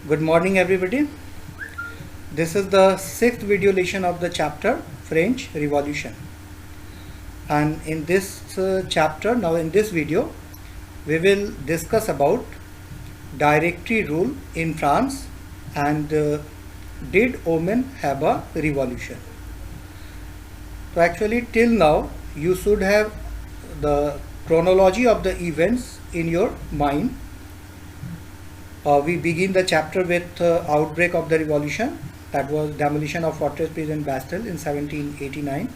Good morning, everybody. This is the sixth video lesson of the chapter French Revolution. And in this chapter, now in this video, we will discuss about directory rule in France and did Omen have a revolution? So actually till now you should have the chronology of the events in your mind. We begin the chapter with outbreak of the revolution, that was demolition of fortress prison Bastille in 1789.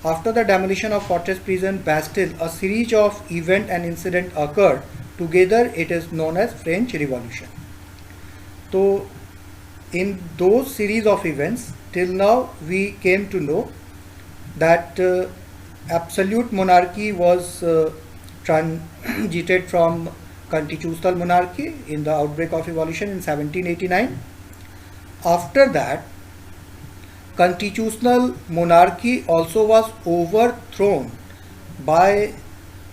After the demolition of fortress prison Bastille, a series of event and incident occurred. Together it is known as French Revolution. So in those series of events, till now we came to know that absolute monarchy was transited from constitutional monarchy in the outbreak of revolution in 1789. After that, constitutional monarchy also was overthrown by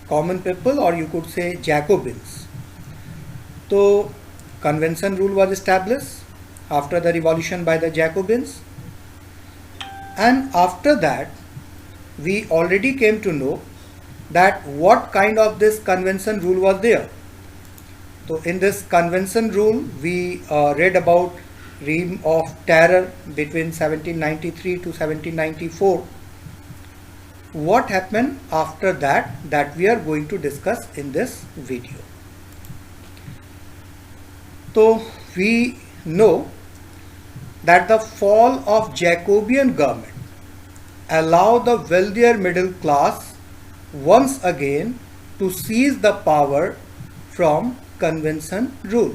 common people, or you could say Jacobins. So convention rule was established after the revolution by the Jacobins, and after that we already came to know that what kind of this convention rule was there. So in this convention rule, we read about reign of terror between 1793 to 1794. What happened after that we are going to discuss in this video. So we know that the fall of Jacobean government allowed the wealthier middle class once again to seize the power from convention rule.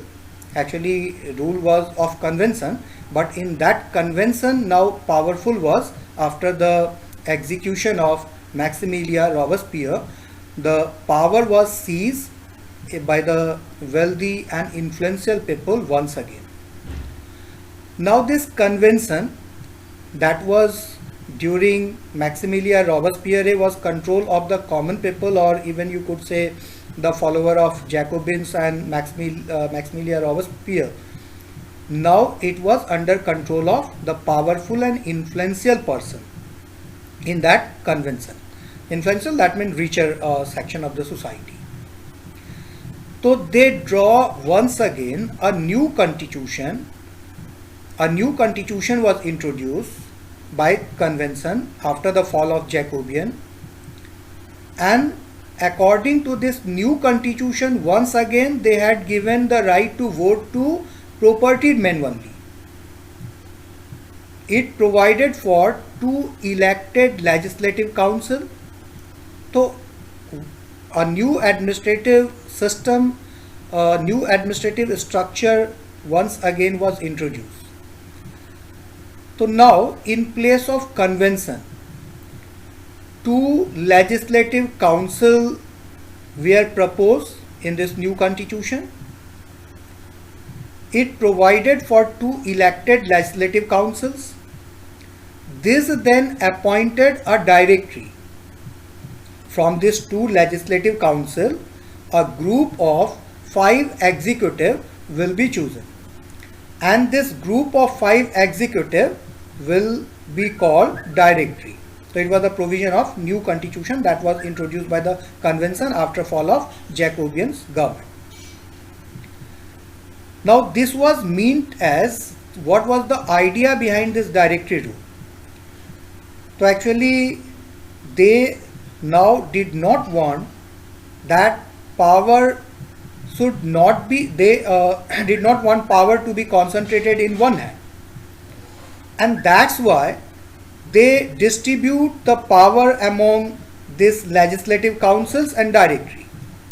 Actually rule was of convention, but in that convention now powerful was after the execution of Maximilien Robespierre. The power was seized by the wealthy and influential people once again. Now this convention that was during Maximilien Robespierre was control of the common people, or even you could say the follower of Jacobins and Maximilien Robespierre. Now it was under control of the powerful and influential person in that convention. Influential, that means richer section of the society. So they draw once again a new constitution. A new constitution was introduced by convention after the fall of Jacobean, and according to this new constitution, once again they had given the right to vote to propertied men only. It provided for 2 elected legislative council. So a new administrative system, a new administrative structure once again was introduced. So now in place of convention, 2 legislative council were proposed in this new constitution. It provided for 2 elected legislative councils. This then appointed a directory. From this 2 legislative council, a group of 5 executive will be chosen, and this group of 5 executive will be called directory. So it was a provision of new constitution that was introduced by the convention after fall of Jacobean's government. Now this was meant as, what was the idea behind this directory rule? So actually they now did not want that power should not be, they did not want power to be concentrated in one hand, and that's why they distribute the power among these legislative councils and directory.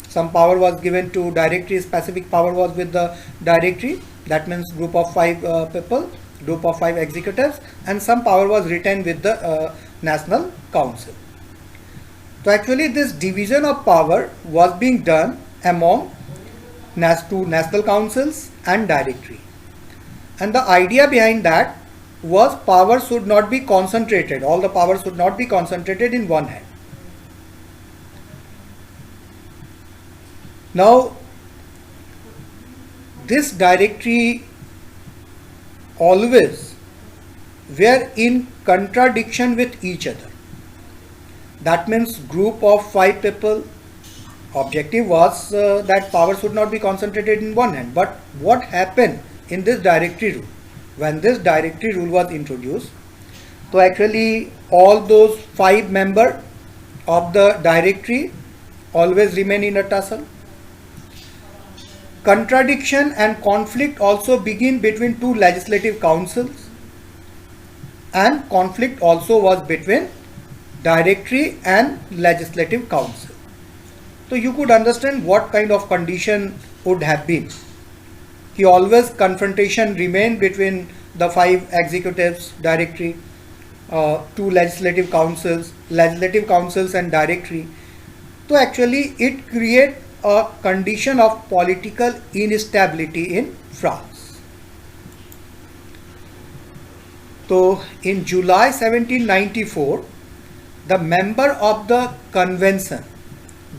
Some power was given to directory, specific power was with the directory, that means group of 5 people, group of 5 executives, and some power was retained with the national council. So actually this division of power was being done among 2 national councils and directory, and the idea behind that was power should not be concentrated, all the power should not be concentrated in one hand. Now this directory always were in contradiction with each other. That means group of 5 people, objective was that power should not be concentrated in one hand. But what happened in this directory rule? When this directory rule was introduced, so actually all those 5 members of the directory always remain in a tussle. Contradiction and conflict also begin between 2 legislative councils, and conflict also was between directory and legislative council. So you could understand what kind of condition would have been. He always confrontation remained between the 5 executives, directory, 2 legislative councils and directory. So actually it create a condition of political instability in France. So in July 1794, the member of the convention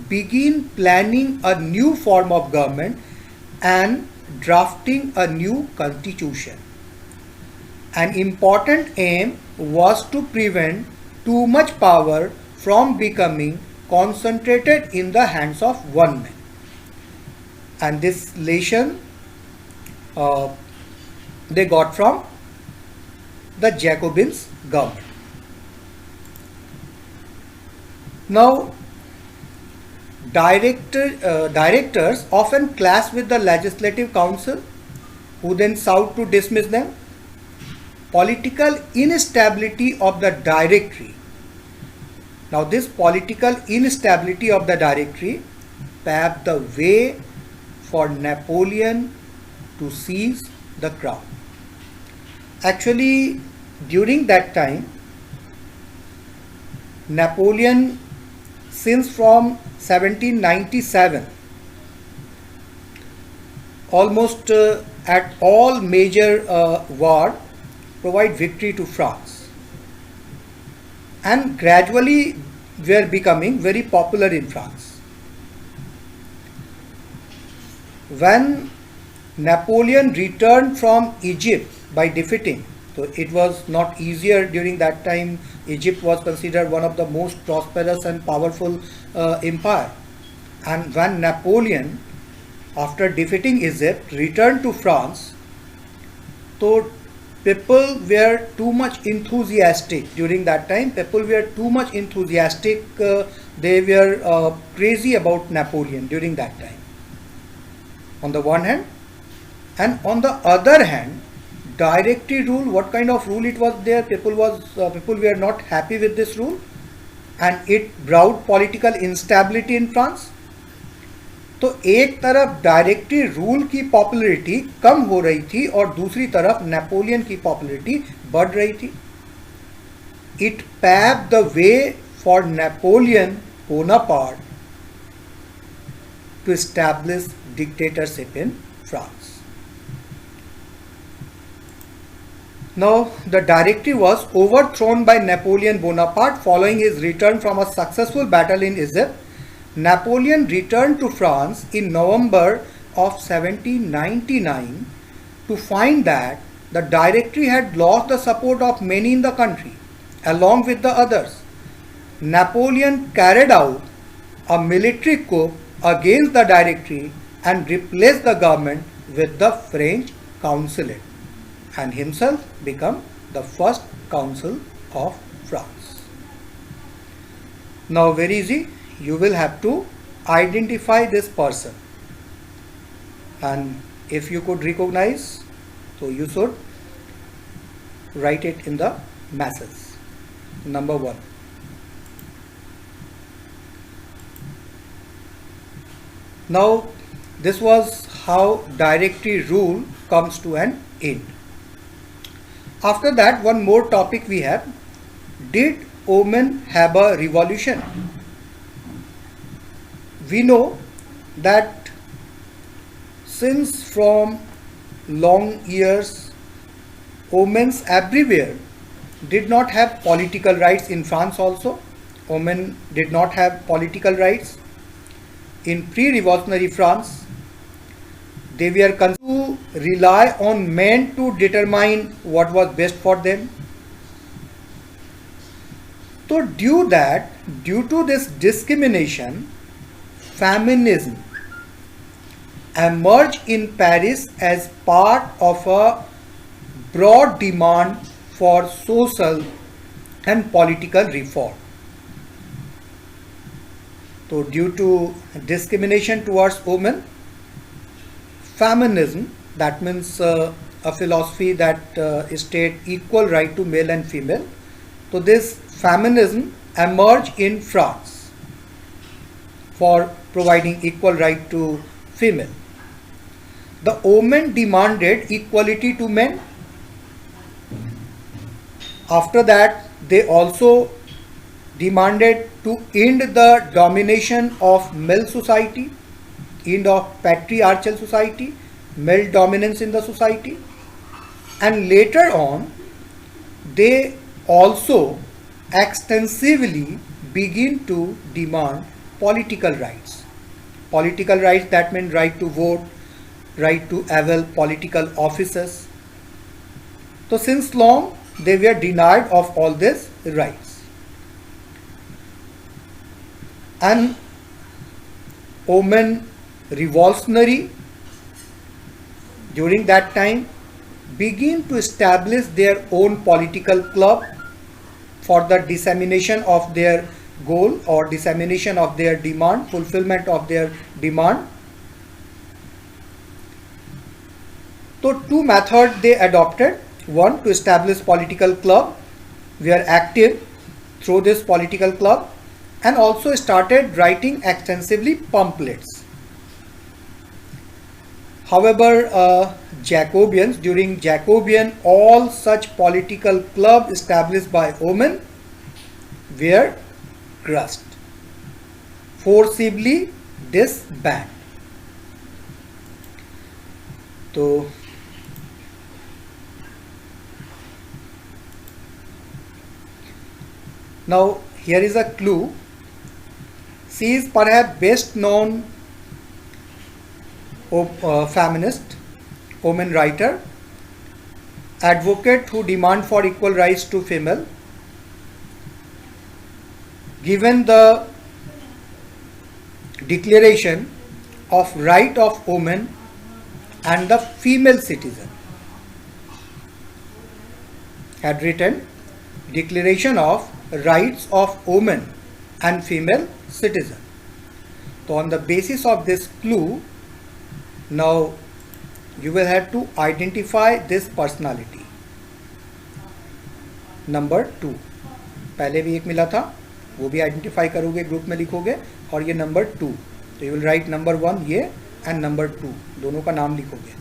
begin planning a new form of government and drafting a new constitution. An important aim was to prevent too much power from becoming concentrated in the hands of one man. And this lesson they got from the Jacobins government. Now, directors often clash with the legislative council, who then sought to dismiss them. Political instability of the directory. Now this political instability of the directory paved the way for Napoleon to seize the crown. Actually, during that time, Napoleon, since from 1797, almost at all major war, provide victory to France, and gradually were becoming very popular in France. When Napoleon returned from Egypt by defeating, so it was not easier during that time. Egypt was considered one of the most prosperous and powerful empire, and when Napoleon, after defeating Egypt, returned to France, so people were too much enthusiastic during that time. People were too much enthusiastic. They were crazy about Napoleon during that time, on the one hand. And on the other hand, directory rule, what kind of rule it was there? People were not happy with this rule, and it brought political instability in France. तो एक तरफ directory rule की popularity कम हो रही थी और दूसरी तरफ नेपोलियन की पॉपुलैरिटी बढ़ रही थी. It paved the way for Napoleon Bonaparte to establish dictatorship in France. Now the directory was overthrown by Napoleon Bonaparte following his return from a successful battle in Egypt. Napoleon returned to France in November of 1799 to find that the directory had lost the support of many in the country. Along with the others, Napoleon carried out a military coup against the directory and replaced the government with the French consulate, and himself became the first consul of France. Now very easy. You will have to identify this person, and if you could recognize, so you should write it in the message. Number 1. Now this was how directory rule comes to an end. After that, one more topic we have. Did Oman have a revolution? We know that since from long years, Omans everywhere did not have political rights. In France also, Oman did not have political rights. In pre-revolutionary France, they were considered rely on men to determine what was best for them. So due to this discrimination, feminism emerged in Paris as part of a broad demand for social and political reform. So due to discrimination towards women, feminism, that means a philosophy that states equal right to male and female. So this feminism emerged in France for providing equal right to female. The women demanded equality to men. After that, they also demanded to end the domination of male society, end of patriarchal society, male dominance in the society, and later on they also extensively begin to demand political rights. Political rights, that means right to vote, right to avail political offices. So since long they were denied of all these rights. And women revolutionary during that time begin to establish their own political club for the dissemination of their goal or dissemination of their demand, fulfillment of their demand. So two methods they adopted. One, to establish political club, were active through this political club, and also started writing extensively pamphlets. However, Jacobians, during Jacobian, all such political clubs established by women were crushed, forcibly disbanded. So now here is a clue. She is perhaps best known feminist, woman writer, advocate who demand for equal rights to female. Given the Declaration of Right of Women and the Female Citizen, had written Declaration of Rights of Women and Female Citizen. So on the basis of this clue, now you will have to identify this personality. Number 2, पहले भी एक मिला था, वो भी identify करोगे, group में लिखोगे, और ये नंबर 2, तो यू विल राइट नंबर 1 ये एंड नंबर 2, दोनों का नाम लिखोगे.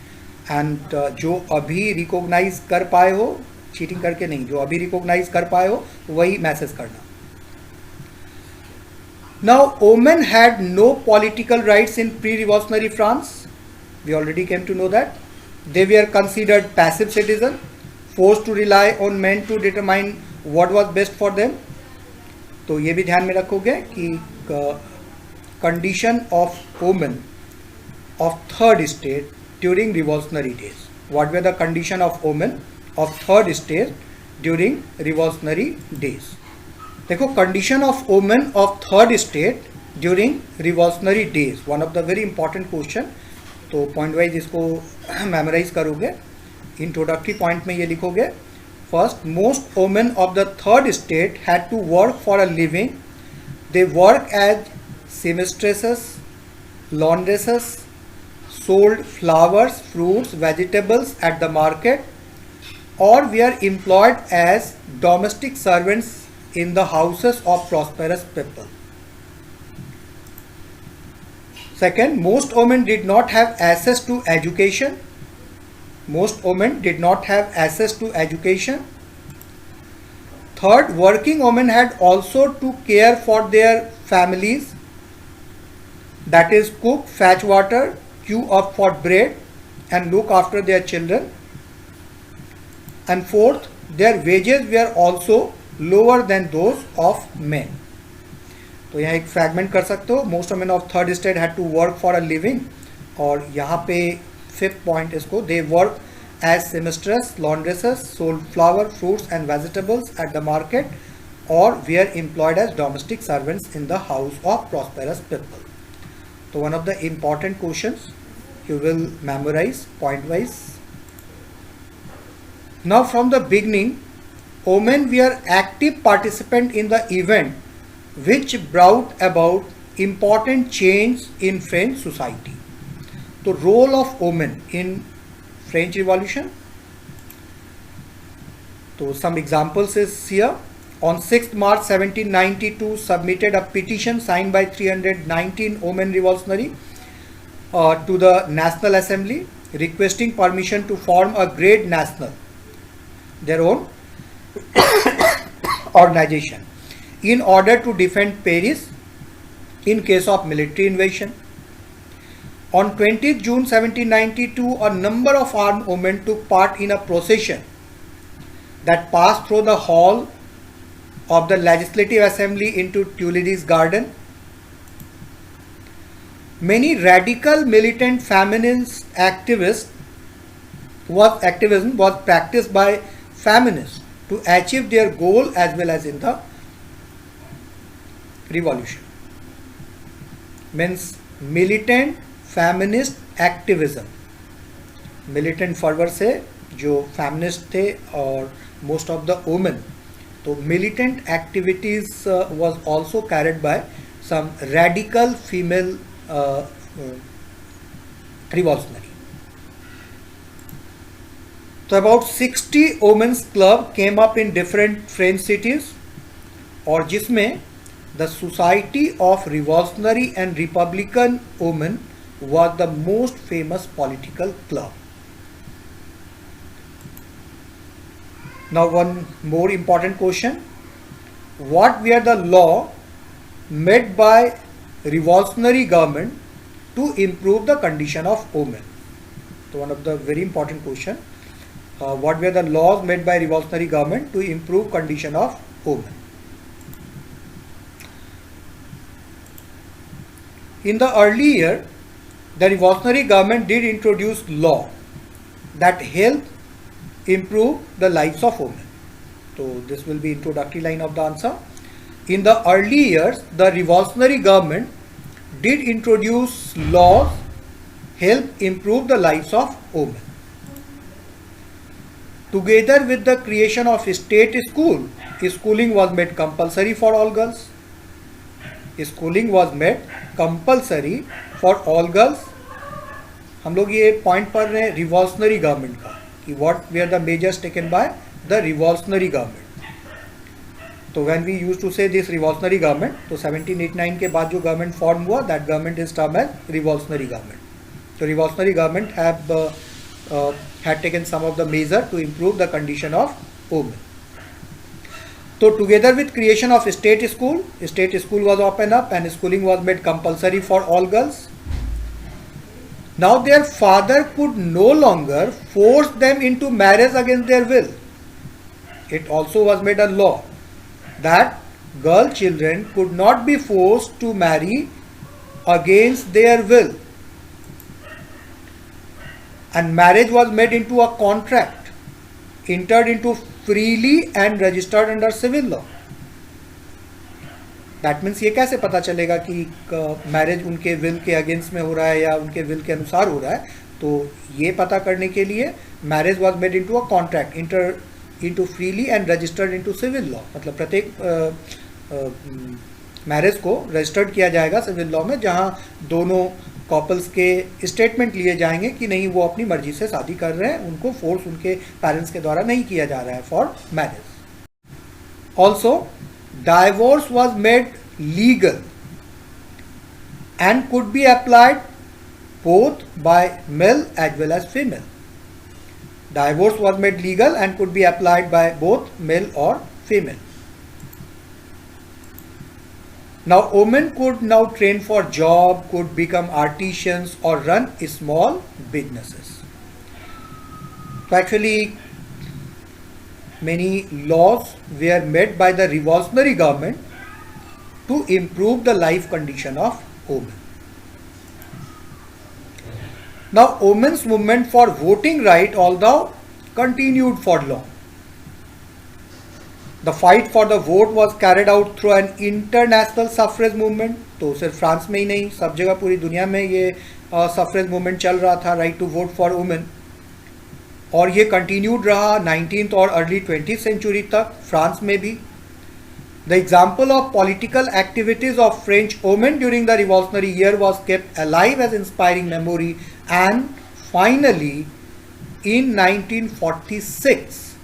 एंड जो अभी रिकॉग्नाइज कर पाए हो, चीटिंग करके नहीं, जो अभी रिकॉग्नाइज कर पाए हो वही मैसेज करना. Now, women had no political rights in pre-revolutionary France. We already came to know that. They were considered passive citizens, forced to rely on men to determine what was best for them. तो ये भी ध्यान में रखोगे कि condition of women of third state during revolutionary days. What were the condition of women of third state during revolutionary days? देखो, condition of women of third state during revolutionary days, one of the very important question. तो point wise इसको memorise करोगे. Introductory point में ये लिखोगे, first, most women of the third state had to work for a living. They work as seamstresses, laundresses, sold flowers, fruits, vegetables at the market, or were employed as domestic servants in the houses of prosperous people. Second, most women did not have access to education. Most women did not have access to education. Third, working women had also to care for their families, that is, cook, fetch water, queue up for bread, and look after their children. And fourth, their wages were also lower than those of men. तो यहाँ एक fragment कर सकते हो, most women of third state had to work for a living, और यहाँ पे 5th point इसको, they work as seamstresses, laundresses, sold flower, fruits and vegetables at the market, or were employed as domestic servants in the house of prosperous people. So one of the important questions you will memorize point wise. Now from the beginning, women were active participant in the event which brought about important change in French society. The role of women in French Revolution. So some examples is here. On 6th March 1792, submitted a petition signed by 319 women revolutionary to the National Assembly, requesting permission to form a great national, their own organization, in order to defend Paris in case of military invasion. On 20th June 1792, a number of armed women took part in a procession that passed through the hall of the Legislative Assembly into Tuileries Garden. Many radical militant feminist activism was practiced by feminists to achieve their goal as well as in the revolution. Means militant feminist activism, militant fervor से जो feminist थे और most of the women, तो militant activities was also carried by some radical female revolutionary. So about 60 women's club came up in different French cities, और जिसमें the Society of Revolutionary and Republican Women was the most famous political club. Now one more important question. What were the law made by revolutionary government to improve the condition of women? So one of the very important question. What were the laws made by revolutionary government to improve condition of women? In the early year, the revolutionary government did introduce law that helped improve the lives of women. So this will be introductory line of the answer. In the early years, the revolutionary government did introduce laws help improve the lives of women. Together with the creation of state school, schooling was made compulsory for all girls. Schooling was made compulsory for all girls. हम लोग ये point पढ़ रहे हैं revolutionary government का कि what were the measures taken by the revolutionary government. तो when we used to say this revolutionary government, तो 1789 के बाद जो गवर्नमेंट फॉर्म हुआ, that government is term as revolutionary government. तो revolutionary government had taken some of the measure to improve the condition of women. So together with creation of state school was opened up and schooling was made compulsory for all girls. Now their father could no longer force them into marriage against their will. It also was made a law that girl children could not be forced to marry against their will. And marriage was made into a contract, entered into freely and registered under civil law. That means ये कैसे पता चलेगा कि marriage उनके will के against में हो रहा है या उनके विल के अनुसार हो रहा है? तो ये पता करने के लिए marriage was made into a contract, enter into freely and registered into civil law. मतलब प्रत्येक मैरिज को रजिस्टर्ड किया जाएगा सिविल लॉ में, जहां दोनों कपल्स के स्टेटमेंट लिए जाएंगे कि नहीं वो अपनी मर्जी से शादी कर रहे हैं, उनको फोर्स उनके पेरेंट्स के द्वारा नहीं किया जा रहा है for marriage. Also divorce was made legal and could be applied both by male as well as female. Divorce was made legal and could be applied by both male or female. Now women could now train for job, could become artisans or run small businesses. So actually many laws were made by the revolutionary government to improve the life condition of women. Now, women's movement for voting right although continued for long. The fight for the vote was carried out through an international suffrage movement. तो सिर्फ France में ही नहीं, सब जगह पूरी दुनिया में ये सफरेज मूवमेंट चल रहा था, right to vote for women, और ये कंटिन्यूड रहा 19th और अर्ली 20th सेंचुरी तक, फ्रांस में भी. The example of political activities of French women during the Revolutionary year was kept alive as inspiring memory, and finally in 1946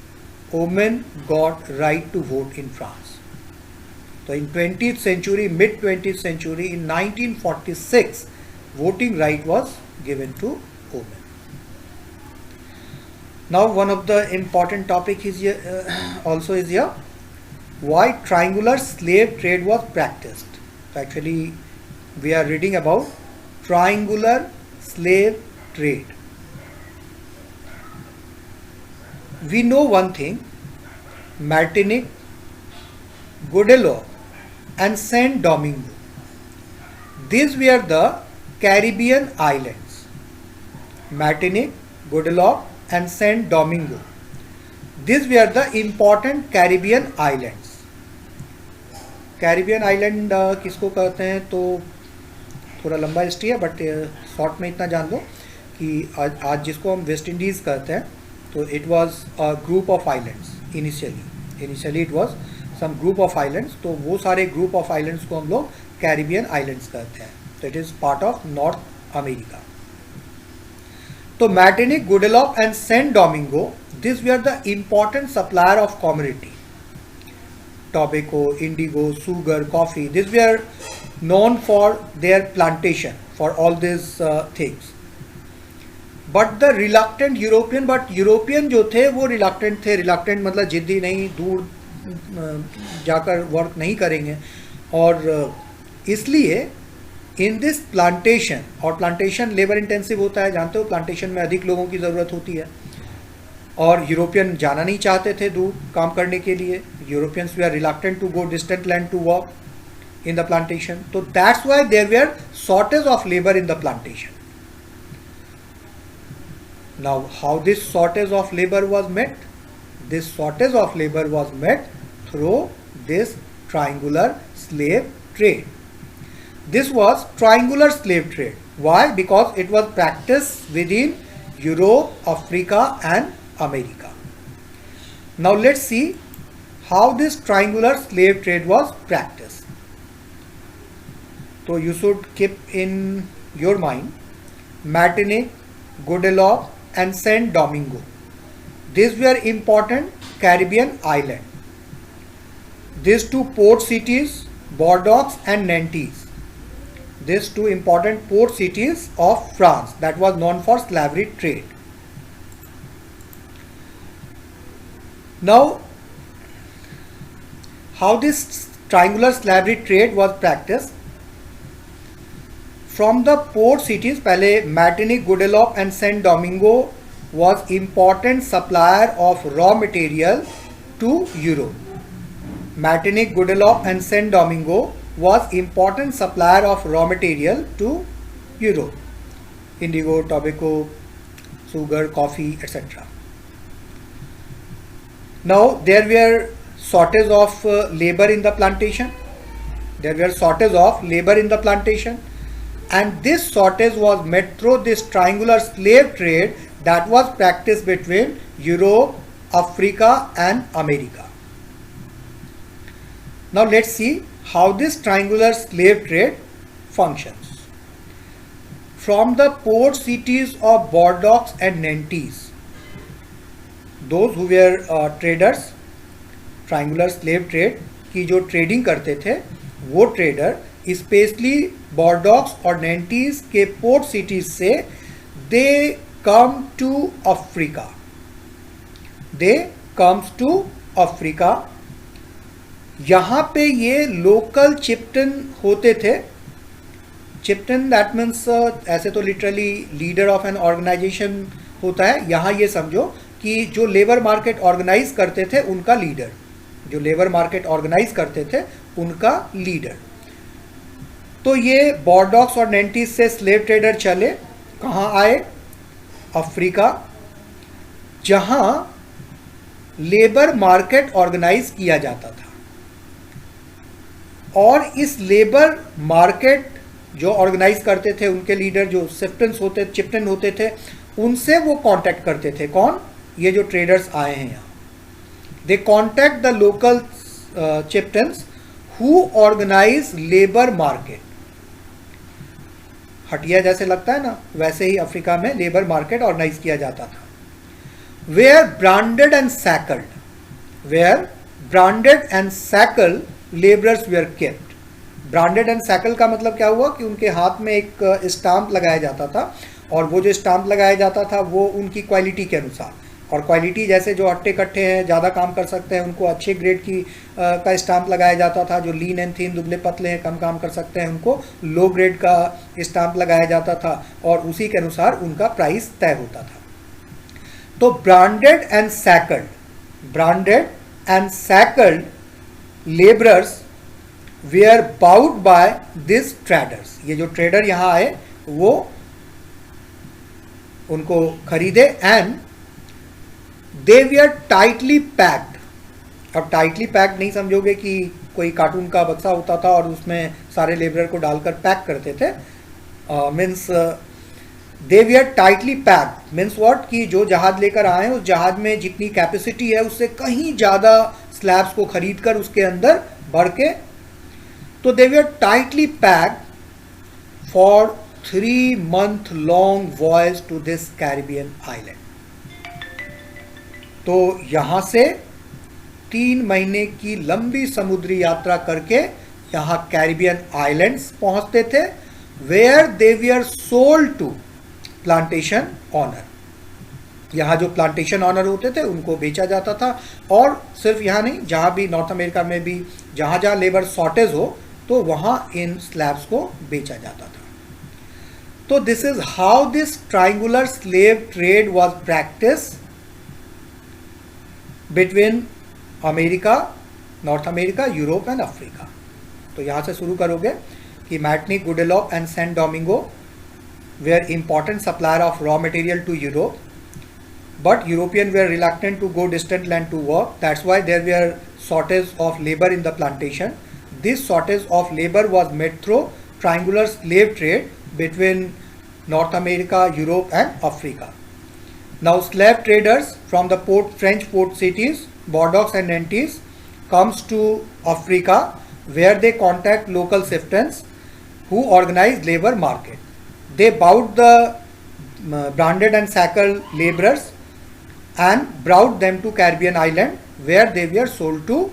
women got right to vote in France. So in 20th century, mid 20th century, in 1946 voting right was given to women. Now one of the important topic is here, also is here, why triangular slave trade was practiced. So actually we are reading about triangular slave trade. We know one thing, Martinique, Guadeloupe and Saint Domingo, these were the Caribbean islands. Martinique, Guadeloupe and Saint Domingo, these were the important Caribbean islands. Caribbean island किसको कहते हैं तो थोड़ा लंबा history है, but short में इतना जान लो कि आज जिसको हम वेस्ट इंडीज़ कहते हैं, तो it was a group of islands initially it was some group of islands, तो वो सारे ग्रुप ऑफ आइलैंड्स को हम लोग कैरिबियन आइलैंड्स कहते हैं. तो it is part of North America. तो Martinique, Guadeloupe and Saint Domingo, this were the important supplier of commodity. Tobacco, indigo, sugar, coffee, these were known for their plantation, for all these things. But the reluctant European, but European जो थे वो reluctant थे. reluctant मतलब जिद्दी नहीं, दूर जाकर work नहीं करेंगे, और इसलिए इन दिस प्लांटेशन, और प्लांटेशन लेबर इंटेंसिव होता है, जानते हो, प्लांटेशन में अधिक लोगों की ज़रूरत होती है, और यूरोपियन जाना नहीं चाहते थे दूर काम करने के लिए. Europeans we are reluctant to go distant land to work in the plantation. तो that's why there were shortage of labour in the plantation. Now how this shortage of labour was met? This shortage of labour was met through this triangular slave trade. This was triangular slave trade. Why? Because it was practiced within Europe, Africa and America. Now let's see how this triangular slave trade was practiced. So you should keep in your mind Martinique, Guadeloupe and Saint Domingo. These were important Caribbean islands. These two port cities, Bordeaux and Nantes, these two important port cities of France that was known for slavery trade. Now, how this triangular slavery trade was practiced? From the port cities, पहले Martinique, Guadeloupe and Saint Domingo was important supplier of raw material to Europe. Martinique, Guadeloupe and Saint Domingo was important supplier of raw material to Europe. Indigo, tobacco, sugar, coffee, etc. Now there were shortage of labor in the plantation. There were shortage of labor in the plantation, and this shortage was met through this triangular slave trade that was practiced between Europe, Africa and America. Now let's see how this triangular slave trade functions. From the port cities of Bordeaux and Nantes, those who were traders, triangular slave trade की जो trading करते थे, वो trader specially बॉर्डॉक्स और नेंटीज के port cities से they come to Africa. They comes to Africa. यहाँ पे ये लोकल चिप्टन होते थे. चिप्टन दैट मीन्स ऐसे तो literally leader of an organization होता है. यहाँ ये समझो कि जो लेबर मार्केट ऑर्गेनाइज करते थे उनका लीडर, जो लेबर मार्केट ऑर्गेनाइज करते थे उनका लीडर. तो ये बॉर्डॉक्स और नेंटीज से स्लेव ट्रेडर चले, कहाँ आए? अफ्रीका, जहां लेबर मार्केट ऑर्गेनाइज किया जाता था। और इस लेबर मार्केट जो ऑर्गेनाइज करते थे उनके लीडर जो चिप्टन होते थे, उनसे वो कांटेक्ट करते थे। कौन? ये जो ट्रेडर्स आए हैं यहाँ। They contact the local chieftains who organise labour market. हटिया जैसे लगता है ना, वैसे ही अफ्रीका में लेबर मार्केट ऑर्गेनाइज किया जाता था। Were branded and shackled labourers were kept. Branded and shackle का मतलब क्या हुआ कि उनके हाथ में एक स्टाम्प लगाया जाता था, और वो जो स्टाम्प लगाया जाता था वो उनकी क्वालिटी के अनुसार, और क्वालिटी जैसे जो हट्टे कट्टे हैं, ज़्यादा काम कर सकते हैं, उनको अच्छे ग्रेड की का स्टाम्प लगाया जाता था। जो लीन एंड थीन, दुबले पतले हैं, कम काम कर सकते हैं, उनको लो ग्रेड का स्टाम्प लगाया जाता था, और उसी के अनुसार उनका प्राइस तय होता था। तो branded and shackled labourers were bound by this traders. ये जो ट्रेडर यहाँ आए वो उनको खरीदे, and they were tightly packed. अब टाइटली पैक्ड नहीं समझोगे कि कोई कार्टून का बक्सा होता था और उसमें सारे लेबरर को डालकर पैक करते थे। Means they were tightly packed means what, कि जो जहाज लेकर आए उस जहाज में जितनी कैपेसिटी है उससे कहीं ज़्यादा स्लैब्स को खरीद कर उसके अंदर भर के, तो they were tightly packed for 3 month long voyage to this Caribbean island। तो यहां से 3 महीने की लंबी समुद्री यात्रा करके यहां कैरिबियन आइलैंड्स पहुंचते थे, where they were sold to plantation owner. यहाँ जो प्लांटेशन ऑनर होते थे उनको बेचा जाता था, और सिर्फ यहाँ नहीं, जहाँ भी नॉर्थ अमेरिका में भी जहाँ जहाँ लेबर शॉर्टेज हो तो वहाँ इन स्लैब्स को बेचा जाता था। तो this is how this triangular slave trade was practice between America, North America, Europe and Africa. तो यहाँ से शुरू करोगे कि Martinique, Guadeloupe and Saint Domingo were important supplier of raw material to Europe, but European were reluctant to go distant land to work. That's why there were shortage of labor in the plantation. This shortage of labor was met through triangular slave trade between North America, Europe and Africa. Now slave traders from the French port cities, Bordeaux and Nantes comes to Africa, where they contact local chieftains who organize labor market. They bought the branded and shackled laborers and brought them to Caribbean island, where they were sold to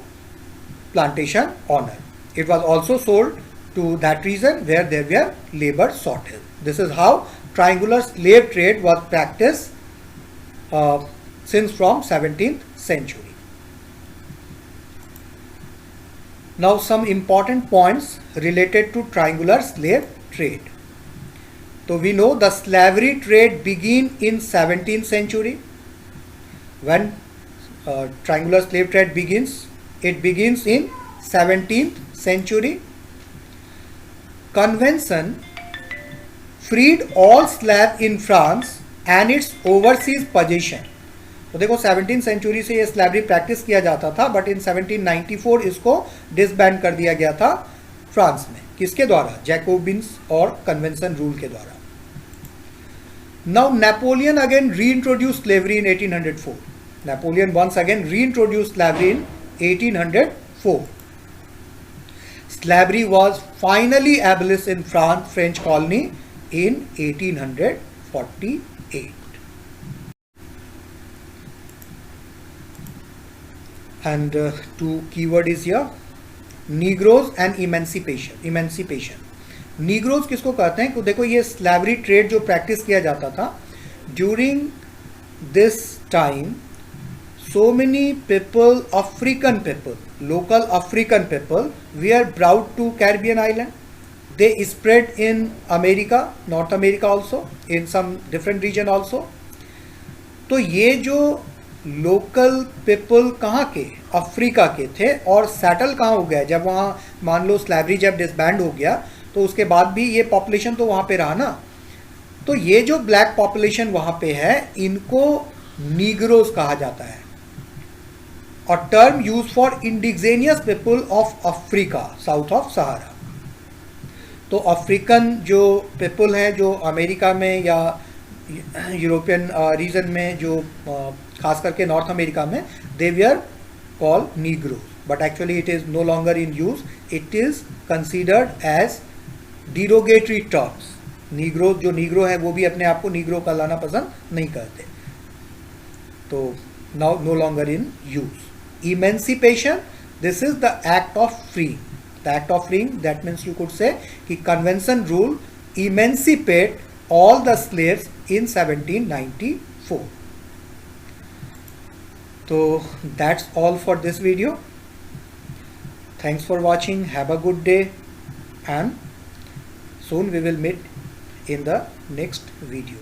plantation owner. It was also sold to that region where there were labor shortage. This is how triangular slave trade was practiced since from 17th century. Now some important points related to triangular slave trade. So we know the slavery trade began in 17th century. When triangular slave trade begins, it begins in 17th century. Convention freed all slaves in France and its overseas possession. तो देखो 17th century से ये slavery practice किया जाता था, but in 1794 इसको disband कर दिया गया था फ्रांस में। किसके द्वारा? जैकोबिन्स और कन्वेंशन रूल के द्वारा। Now Napoleon again reintroduced slavery in 1804. Napoleon once again reintroduced slavery in 1804. Slavery was finally abolished in French colony in 1848. And two keyword is here: Negroes and emancipation. Negroes किसको कहते हैं? तो देखो ये slavery trade जो practice किया जाता था during this time, so many people, African people, local African people we are brought to Caribbean island. They spread in America, North America also, in some different region also. तो ये जो local people कहाँ के? Africa के थे. और settle कहाँ हो गया? जब वहाँ मान लो स्लैवरी जब डिसबैंड हो गया तो उसके बाद भी ये पॉपुलेशन तो वहाँ पे रहा ना. तो ये जो ब्लैक पॉपुलेशन वहां पे है इनको नीग्रोस कहा जाता है, और term use for indigenous people of Africa south of Sahara. तो अफ्रीकन जो पीपल हैं जो अमेरिका में या यूरोपियन रीजन में, जो खास करके नॉर्थ अमेरिका में, they were called negro, but actually it is no longer in use, it is considered as derogatory terms. Negro जो नीग्रो है वो भी अपने आप को नीग्रो कहलाना पसंद नहीं करते, तो now no longer in use. Emancipation, this is the act of freeing, the act of freeing, that means you could say कि convention rule emancipate all the slaves in 1794. So that's all for this video. Thanks for watching. Have a good day, and soon we will meet in the next video.